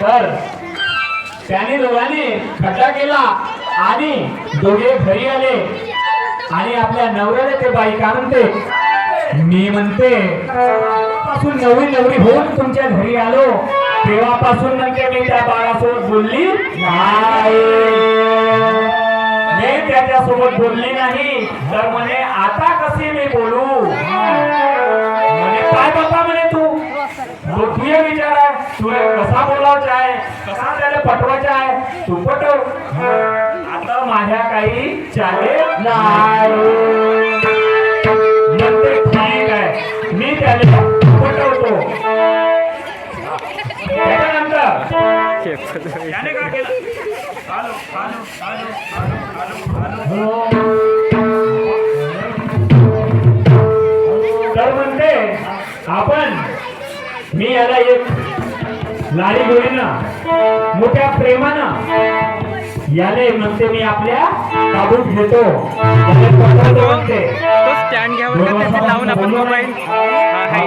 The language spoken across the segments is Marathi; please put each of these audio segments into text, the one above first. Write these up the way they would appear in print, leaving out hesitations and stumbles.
तर त्याने दोघांनी खड्डा केला आणि दोघे घरी आले आणि आपल्या नवऱ्याला ते बाई का म्हणते, मी म्हणते पासून नवरी होऊन तुमच्या घरी आलो तेव्हापासून म्हणते मी त्या बाळासोबत बोलली नाही, मी त्याच्यासोबत बोलली नाही, तर म्हणे आता कशी मी बोलू, म्हणे काय बाबा म्हणे तू तुझे विचार आहे, तुला कसा बोलायचा आहे, कसा त्याला पटवायचा आहे, तू पटव, आता माझ्या काही चालेल नाही, म्हणते ठीक आहे मी त्याला पटवतो. त्याच्यानंतर त्याने काय केलं, तर म्हणते आपण मी याला एक लाडी गोडीनं मोठ्या प्रेमानं याले म्हणते मी आपल्या काबूत घेतो, स्टँड घ्यावर का त्याचे लावून आपण मोबाईल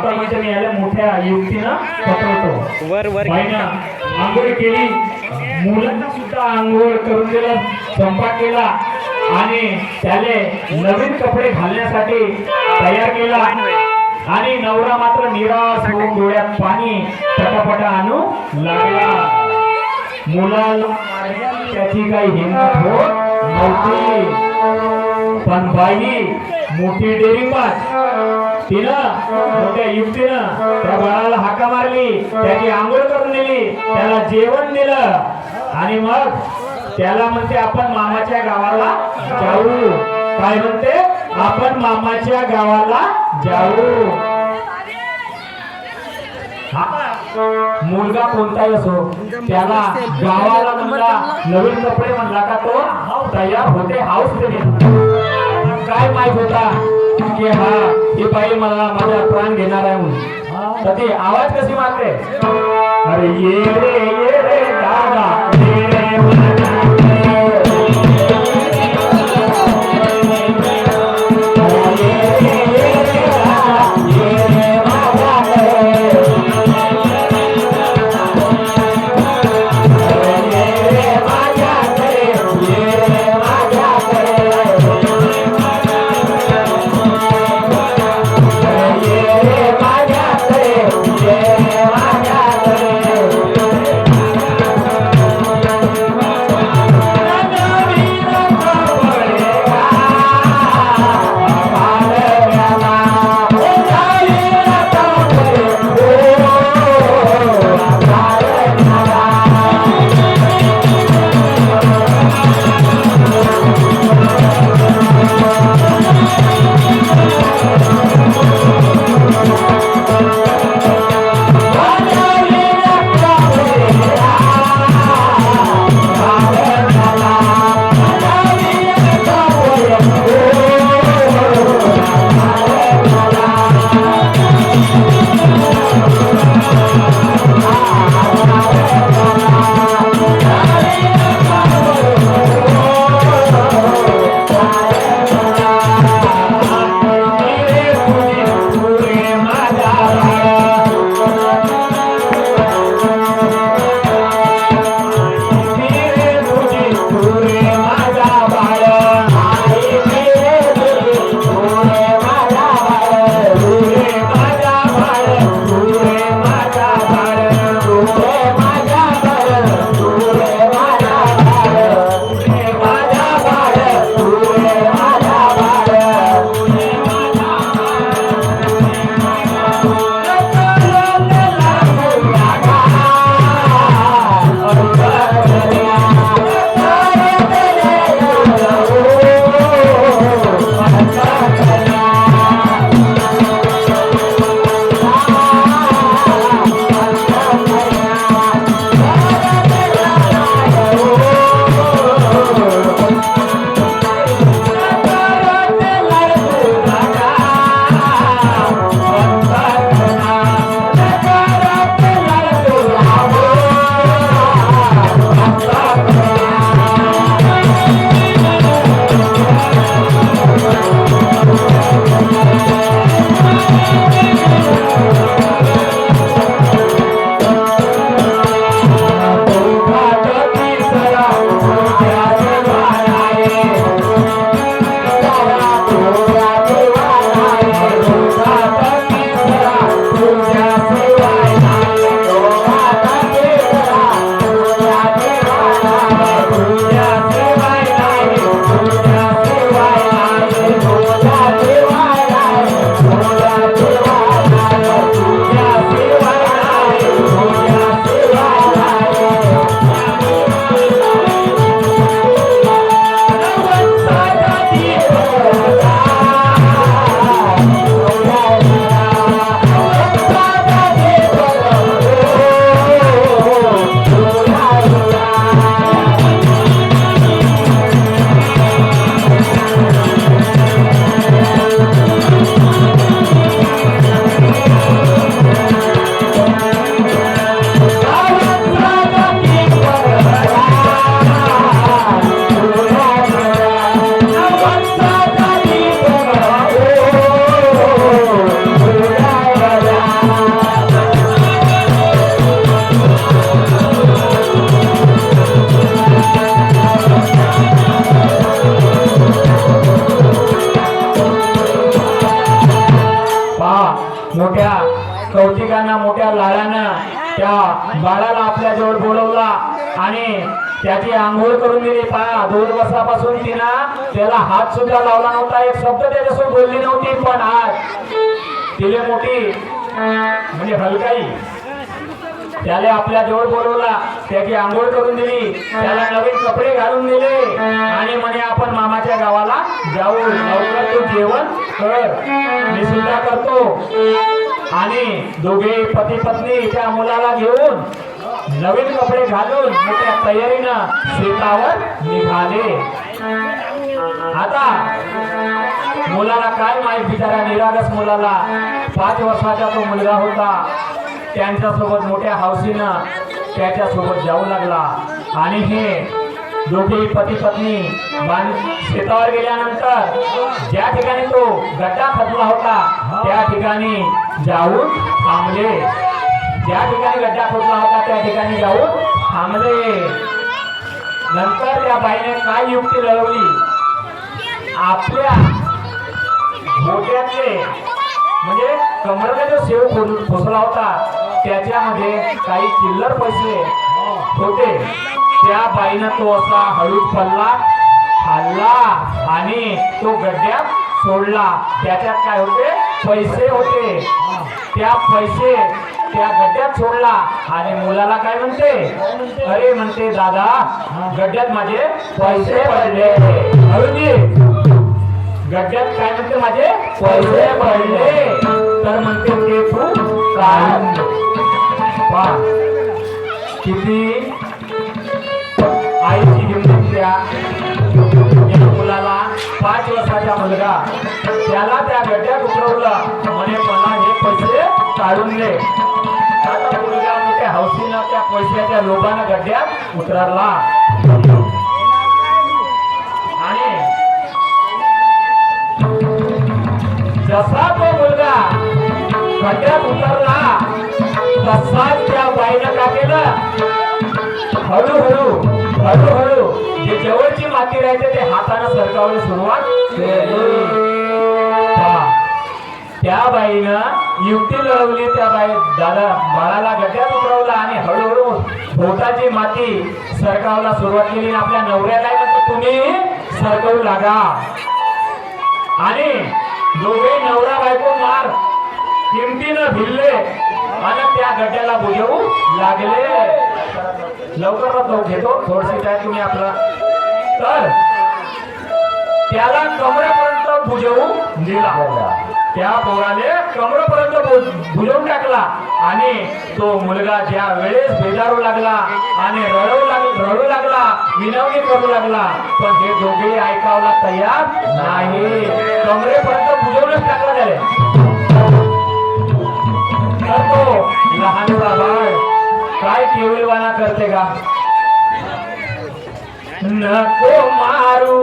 म्हणजे मी याला मोठ्या युक्तीनं पटवतो. वर वर आंघोळ केली, मुलांना सुद्धा आंघोळ करून दिला, स्वयंपाक केला आणि त्याले नवीन कपडे घालण्यासाठी तयार केला आणि नवरा मात्र निराश होऊन डोळ्यात पाणी पटापटा आणू लागला. मुलाला त्याची काही हिंमत होत नव्हती, पण बाई मोठी डेरिंगबाज तिनं मोठ्या युक्तीनं त्या बाळाला हाका मारली, त्याची आंघोळ करून दिली, त्याला जेवण दिलं आणि मग त्याला म्हणते आपण मामाच्या गावाला जाऊ, काय म्हणते आपण मामाच्या गावाला जाऊ. मुलगा कोणताही असो त्याला गावाला म्हणला नवीन कपडे म्हणला का तो तयार होते हाऊस काय माहित होता की हा ही बाई मला माझा प्राण घेणार आहे म्हणून, तर ती आवाज कशी मारते, अरे ये रे दादा ये रे माझा आपल्या जवळ बोलवला आणि त्याची आंघोळ करून दिली. पहा 2 वर्षापासून तिनं त्याला हात सुद्धा लावला नव्हता, एक शब्द त्याच्यासोबत बोलली नव्हती, पण आज तिले मोठी म्हणजे हलकाई त्याला आपल्या जवळ बोलवला, त्याची आंघोळ करून दिली, त्याला नवीन कपडे घालून दिले आणि म्हणे आपण मामाच्या गावाला जाऊ, लवकर तू जेवण कर, मी सुद्धा करतो. आणि दोघे पती पत्नी त्या मुलाला घेऊन नवीन कपडे घालून मोठ्या तयारीनं शेतावर निघाले. आता मुलाला काय माहित, बिचारा निरागस मुलाला, 5 वर्षाचा तो मुलगा होता, त्यांच्यासोबत मोठ्या हौसीनं त्याच्यासोबत जाऊ लागला. आणि हे दोघेही पती पत्नी शेतावर गेल्यानंतर ज्या ठिकाणी तो गड्डा खचला होता त्या ठिकाणी जाऊन थांबले. ज्या ठिकाणी गड्डा खोदला होता त्या ठिकाणी जाऊन थांबले. नंतर त्या बाईने काय युक्ती लढवली, आपल्या मोठ्याचे म्हणजे कमरेला जो शेव खोसला होता त्याच्यामध्ये काही चिल्लर पैसे होते. त्या बाईनं तो असा हळूच पडला, खाल्ला आणि तो गड्ड्यात सोडला. त्याच्यात काय होते, पैसे होते. त्या पैसे त्या गड्ड्यात सोडला आणि मुलाला काय म्हणते, अरे म्हणते दादा गड्ड्यात माझे पैसे पडले. हळूजी गड्ड्यात काय म्हणते, माझे पैसे पडले. तर म्हणते ते तू काढून पहा किती आईची हिंमत. त्या मुलाला 5 वर्षाचा मुलगा त्याला त्या गड्ड्यात उतरवलं, म्हणे मला हे पैसे काढून दे. आता मुलगा मोठ्या हौसीनं त्या पैशाच्या लोभानं गड्ड्यात उतरला आणि जसा तो मुलगा गड्ड्यात उतरला तसाच त्या बाईनं काय केलं, हळूहळू जे जवळची माती राहते ते हाताने सरकावली सुरुवात केली. त्या बाईनं युक्ती लढवली. त्या दादा बाळाला गड्ड्यात उतरवला आणि हळूहळू भोवताची माती सरकावला सुरुवात केली. आपल्या नवऱ्याला तुम्ही सरकवू लागा. आणि दोघे नवरा बायको मार किमतीनं भिडले आणि त्या गड्ड्याला बुजवू लागले. लवकर घेतो थोडशी काय तुम्ही आपला. तर त्याला कमरेपर्यंत बुजवून दिला. त्या पोराने कमरेपर्यंत बुजवून टाकला आणि तो मुलगा ज्या वेळेस बेदारू लागला आणि रडू लागला, विनवणी करू लागला, पण हे दोघे ऐकावला तयार नाही. कमरेपर्यंत बुजवूनच टाकला त्याने. तर तो लहानसा बाळ काय केविलवाना करते का, नको मारू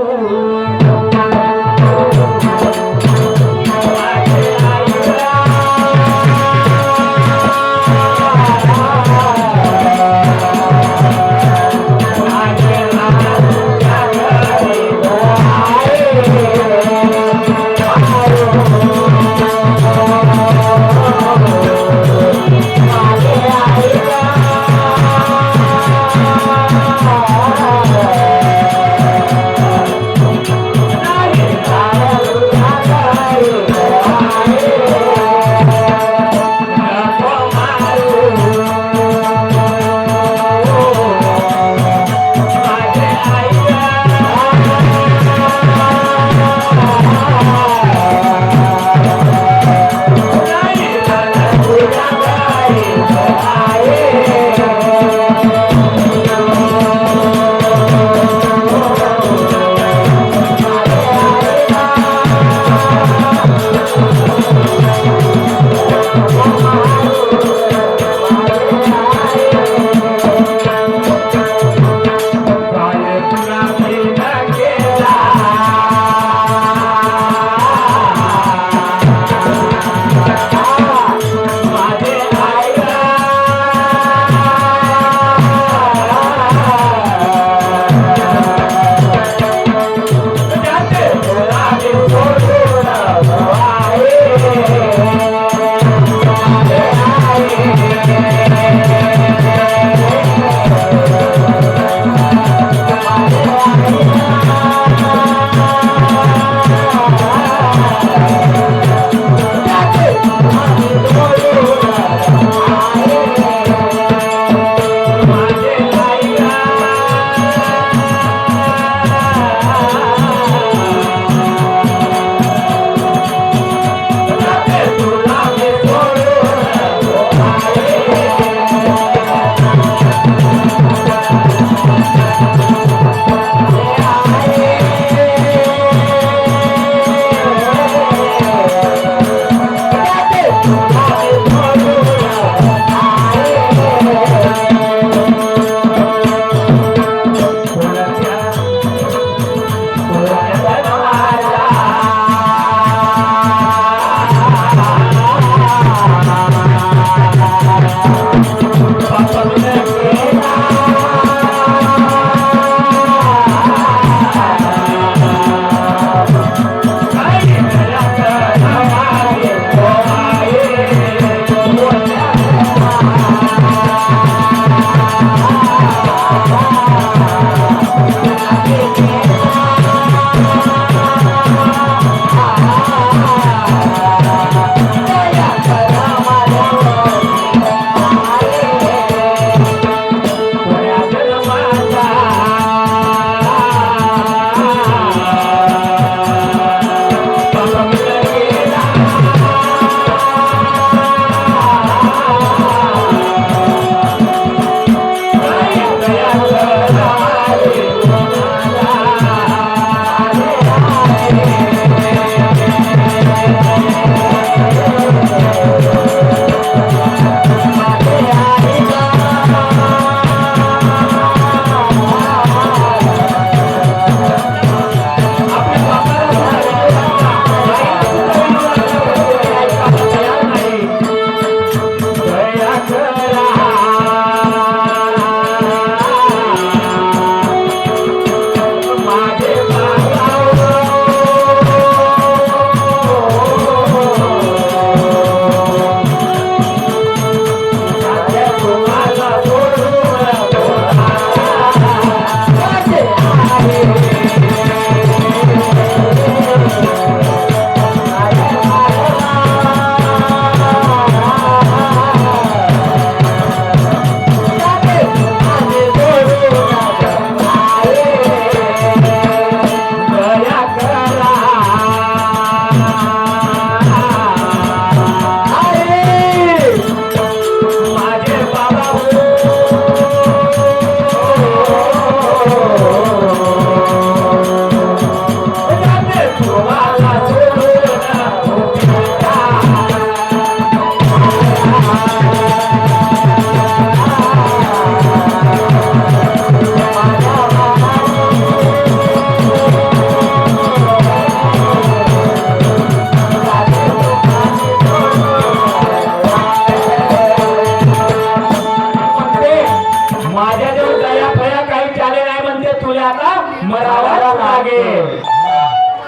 दया फया काही चाले नाही म्हणते, तुला आता मरावा लागेल.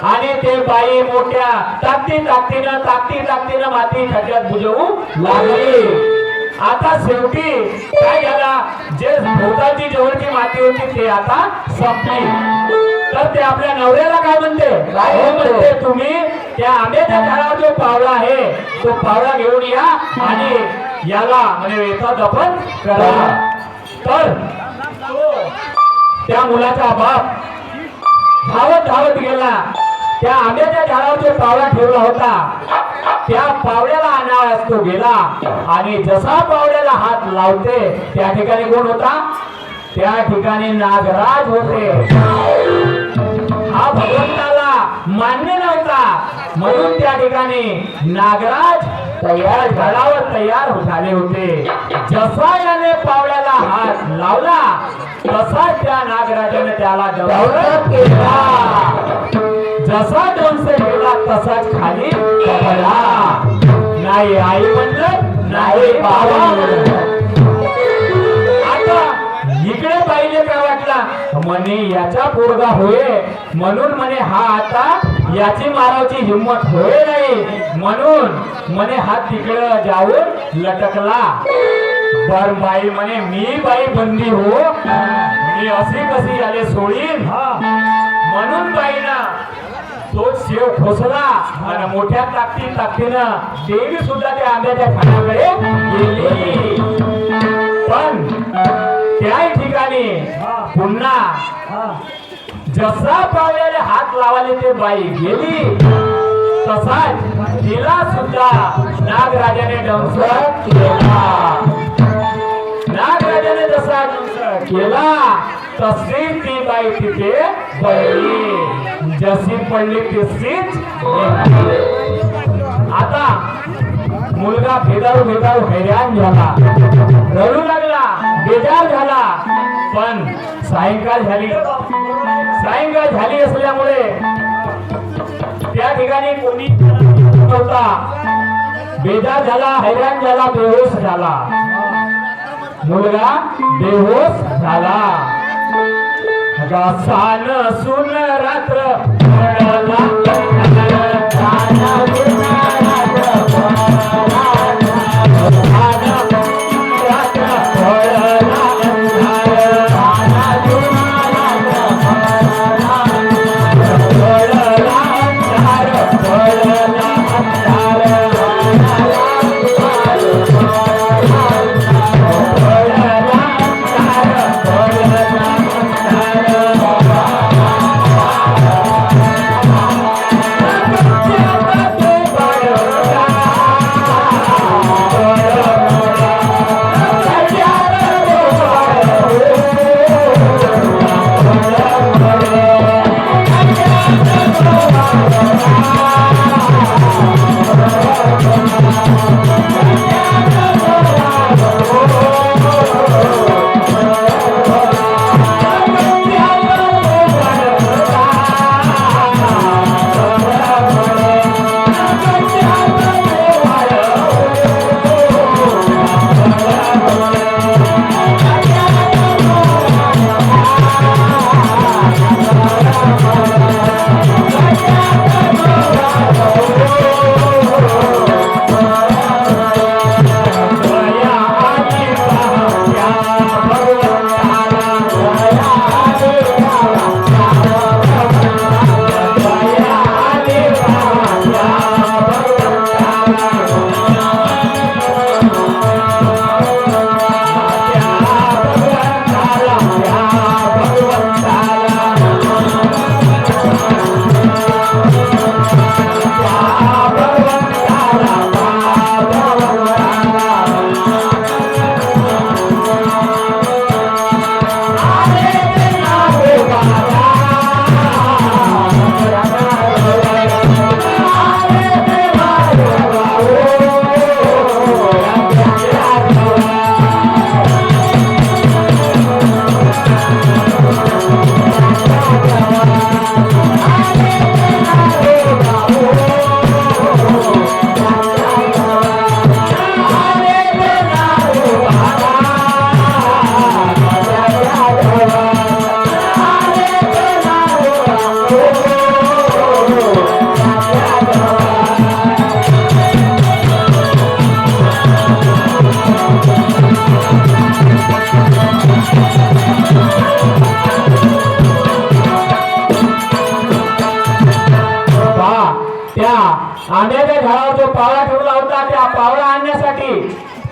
आणि ते बाई मोठ्या ताकदीनं माती खड्ड्यात बुजवू लागली. आता शेवटी काय झाला, जे भोवताची जवळची माती होती ते आता संपली. तर ते आपल्या नवऱ्याला काय म्हणते, काय म्हणते, तुम्ही त्या आंब्याच्या झाडावर जो पावळा आहे तो पावळा घेऊन या आणि याला म्हणजे याचा दफन करा. तर त्या मुलाचा बाप धावत गेला. त्या आंब्याच्या झाडावर जो पावळा ठेवला होता त्या पावड्याला आणावयास तो गेला. आणि जसा पावड्याला हात लावते त्या ठिकाणी कोण होता, त्या ठिकाणी नागराज होते. हा भगवंताला मान्य नव्हता म्हणून त्या ठिकाणी नागराज झाडावर तयार झाले होते. जसा याने पावड्याला हात लावला तसा त्या नागराजाने त्याला दंश केला. जसा दंश केला तसाच खाली पडला. नाही आई म्हणलं, नाही बाबा म्हणलं. आता इकडे बाईले काय वाटला, म्हणे याचा पोरगा होय म्हणून म्हणे हा आता याची मारायची हिंमत होय नाही म्हणून म्हणे हा तिकडं जाऊन लटकला. बर बाई म्हणे मी बाई बंदी हो, मी अशी कशी आले सोडीन. म्हणून बाईनं तो शेव खोसला आणि मोठ्या ताकदीनं देवी सुद्धा त्या आंब्याच्या झाडाकडे गेली. पण त्या ठिकाणी पुन्हा जसा पावल्याला हात लावाले ते बाई गेली तसाच तिला सुद्धा नागराजाने दंश केला. नागराजाने जसा दंश केला तशी ती बाई तिथे पडली. जशी पडली तशीच आता मुलगा भेदारू हैराण झाला, रडू लागला, बेजार झाला. पण सायंकाळ झाली असल्यामुळे त्या ठिकाणी कोणी नव्हता. बेजार झाला, हैराण झाला, बेहोश झाला. मुलगा बेहोश झाला. सान सुन रात्र पडला,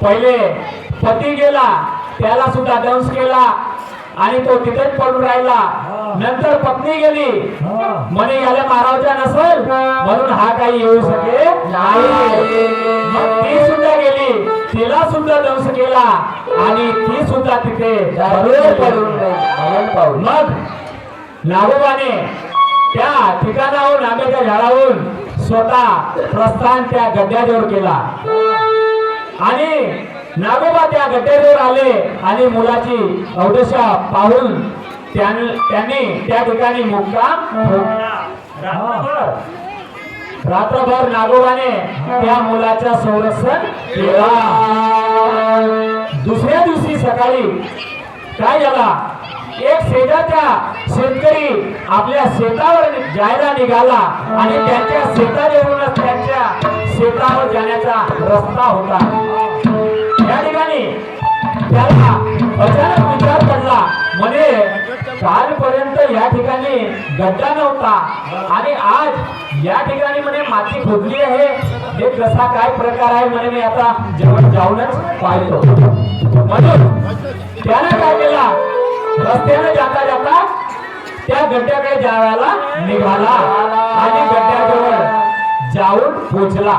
पहिले पती गेला त्याला सुद्धा दंश केला आणि तो तिथेच पडून राहिला. नंतर पत्नी गेली म्हणे याला मारावच्या नसेल म्हणून हा काही येऊ शके नाही. मग ती सुद्धा गेली तिला सुद्धा दंश केला आणि ती सुद्धा तिथे पडून राहिली. मग नागोबाने त्या ठिकाणाहून आंब्याच्या झाडावरून स्वतः प्रस्थान त्या गड्ड्याजवळ केला आणि नागोबा त्या गड्ड्याजवळ आले आणि मुलाची अवदशा पाहून त्यांनी त्या ठिकाणी मुक्काम रात्रभर नागोबाने त्या मुलाचा संरक्षण केला. दुसऱ्या दिवशी सकाळी काय झाला, एक शेजारच्या शेतकरी आपल्या शेतावर जायला निघाला आणि त्यांच्या शेताजवळूनच त्यांच्या शेतावर जाण्याचा रस्ता होता. या ठिकाणी त्याला अचानक विचार पडला म्हणे कालपर्यंत या ठिकाणी गड्डा नव्हता आणि आज या ठिकाणी म्हणे माती खोदली आहे. हे कसा काय प्रकार आहे म्हणे मी आता जवळ जाऊनच पाहतो. म्हणून त्याने काय केला, रस्त्याने जाता जाता त्या गड्ड्याकडे जायला निघाला आणि गड्ड्याजवळ जाऊन पोचला.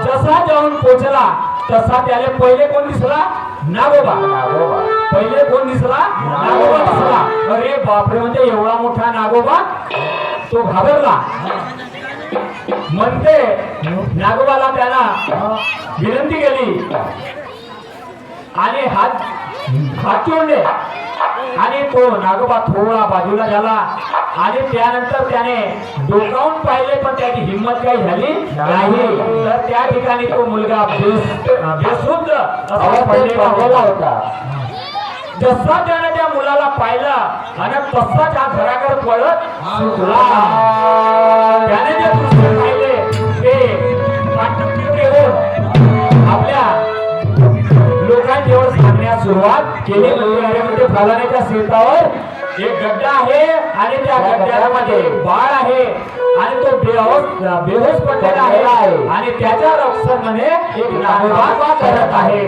जसा जाऊन पोचला तसा त्याला पहिले कोण दिसला, नागोबा. पहिले कोण दिसला, नागोबा दिसला. अरे बापरे, म्हणजे एवढा मोठा नागोबा. तो घाबरला. म्हणते नागोबाला त्याला विनंती केली आणि हात जोडले आणि तो नागोबा थोडा बाजूला झाला आणि त्यानंतर त्याने डोकावून पाहिले पण त्याची हिंमत काही झाली नाही. तर त्या ठिकाणी तो मुलगा बेशुद्ध असा पडलेला होता. जसा त्याने त्या मुलाला पाहिला आणि तसाच हा घराकडे पळत सुटला. त्याने जे दृश्य पाहिले ते पाठपुरावे होऊन आपल्या लोकांजवळ सांगण्यास सुरुवात केली. म्हणजे फलाण्याच्या शेतावर एक गड्डा आहे आणि त्या गड्ड्यामध्ये बाळ आहे आणि तो बेहोश पडलेला आहे आणि त्याच्या रक्षणाने एक नागोबा करत आहे.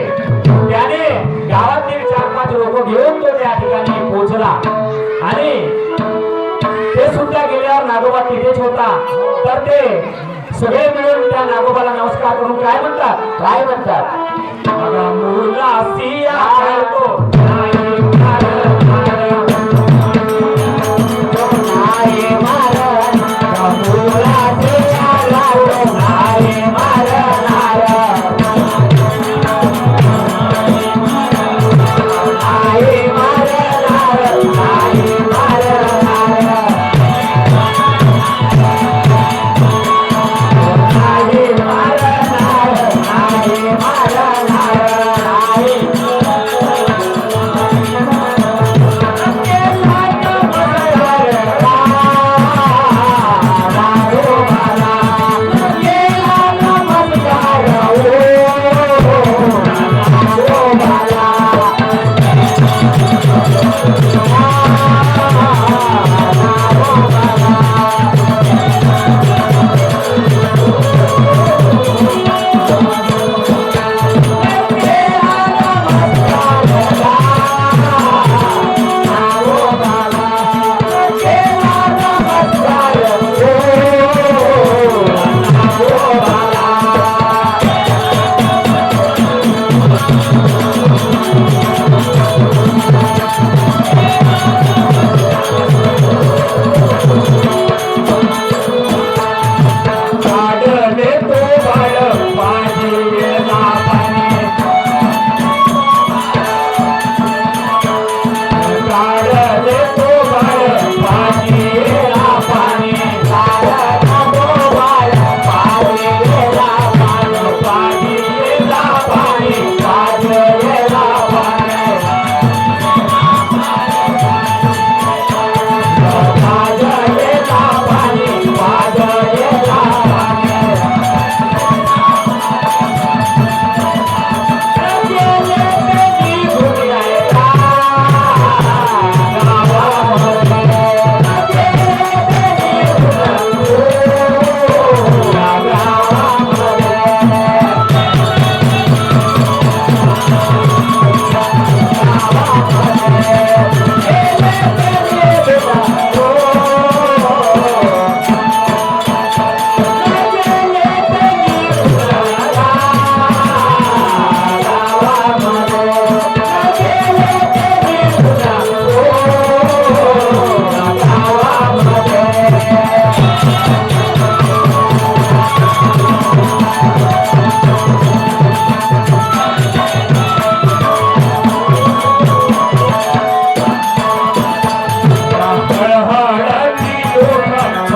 त्याने गावातील 4-5 लोक घेऊन तो त्या ठिकाणी पोहोचला आणि ते सुद्धा गेल्यावर नागोबा तिथेच होता. तर ते सगळे मिळून त्या नागोबाला नमस्कार करून काय म्हणतात, मुलासी आलो नाही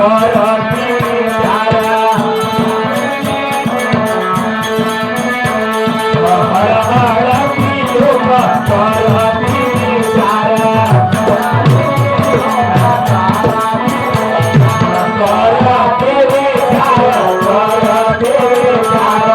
करती विचार हर हर की लोक करती विचार करते विचार करते विचार करते विचार करते विचार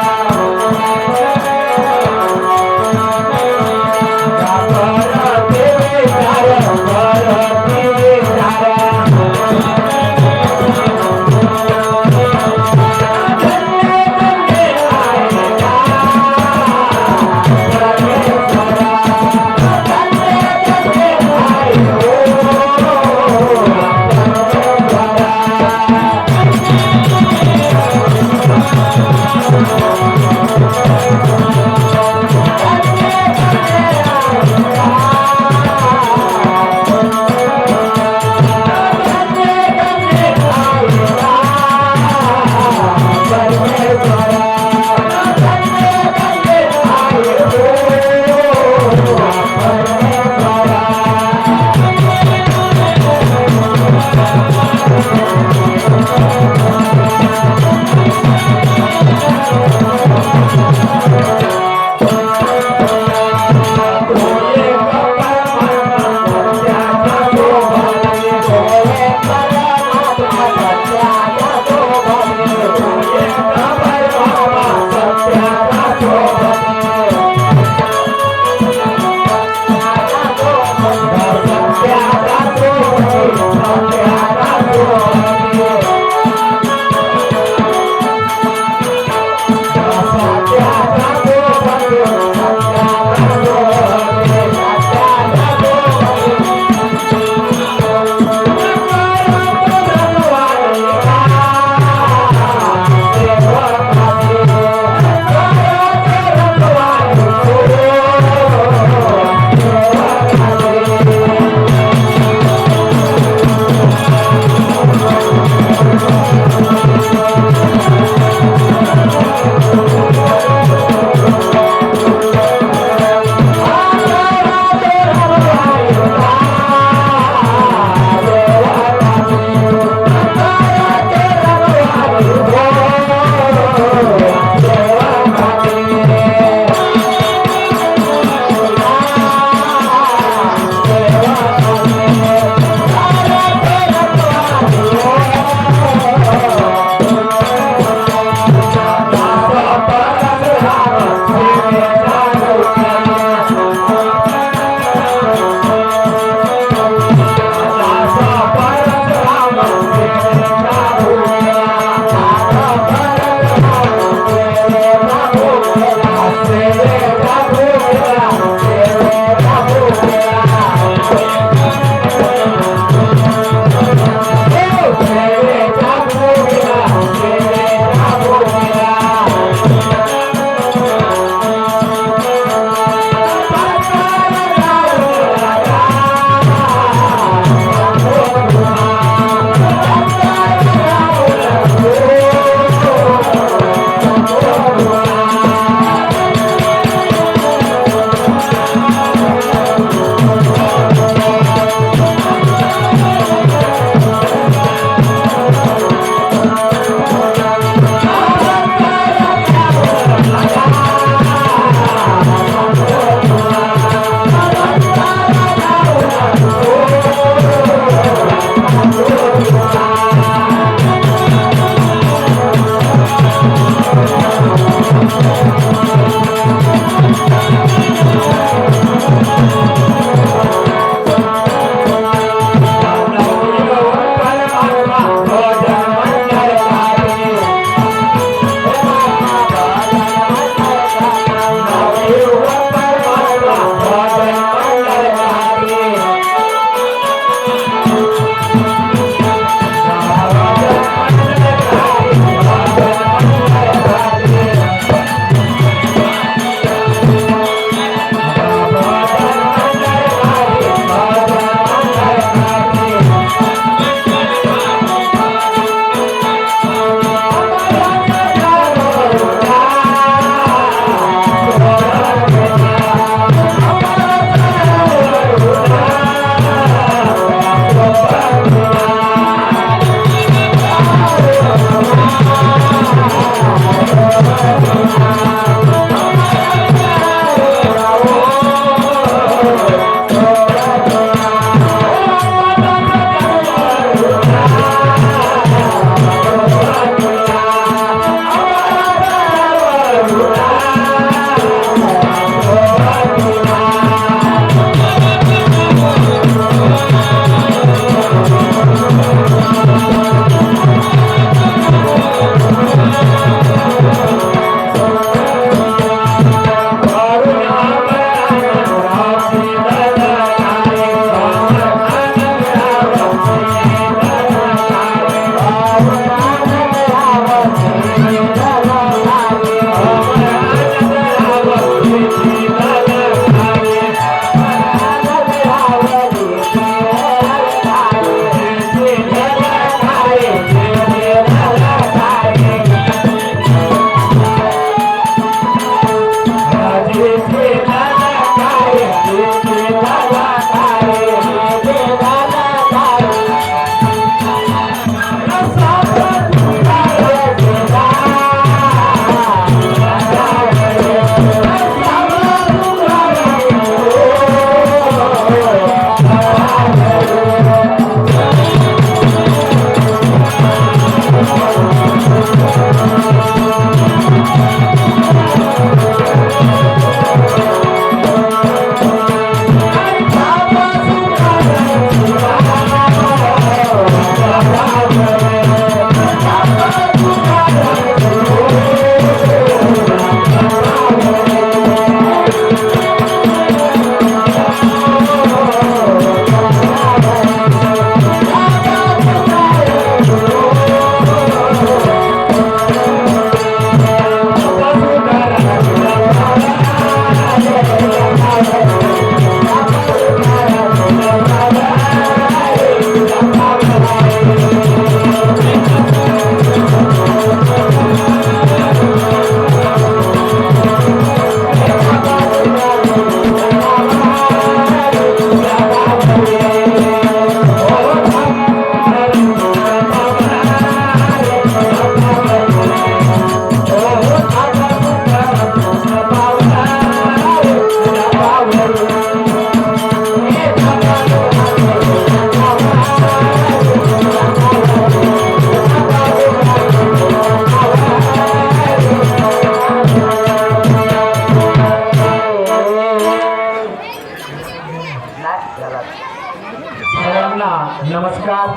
सर्वांना नमस्कार.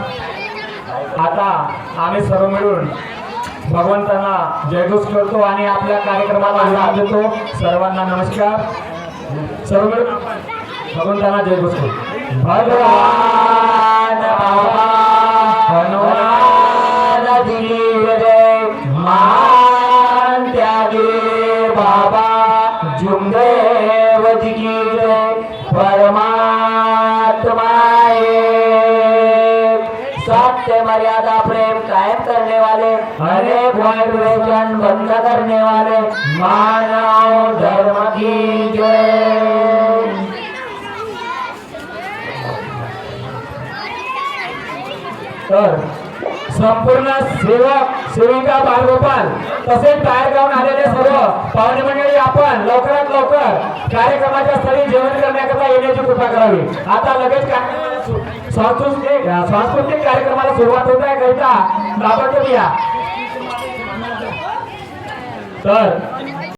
आता आम्ही सर्व मिळून भगवंतांना जयघोष करतो आणि आपल्या कार्यक्रमाला विराम देतो. सर्वांना नमस्कार. सर्व मिळून भगवंतांना जयघोष करू. भगवान बाबा हनुमान जी जय. महान त्यागी बाबा जुमदेव जी की जय. परमात्मा एक, सत्य मर्यादा प्रेम कायम करने वाले, अनेक वाइब्रेशन बंद करने वाले, मानव धर्म की जय. तर संपूर्ण सेवक सेविका बालगोपाल तसेच बाहेर गावून आलेले सर्व पाहुणे मंडळी आपण लवकरात लवकर कार्यक्रमाच्या स्थळी जेवण करण्याकरता येण्याची कृपा करावी. आता लगेच सांस्कृतिक कार्यक्रमाला सुरुवात होत आहे. करिता ताबडतोब या. तर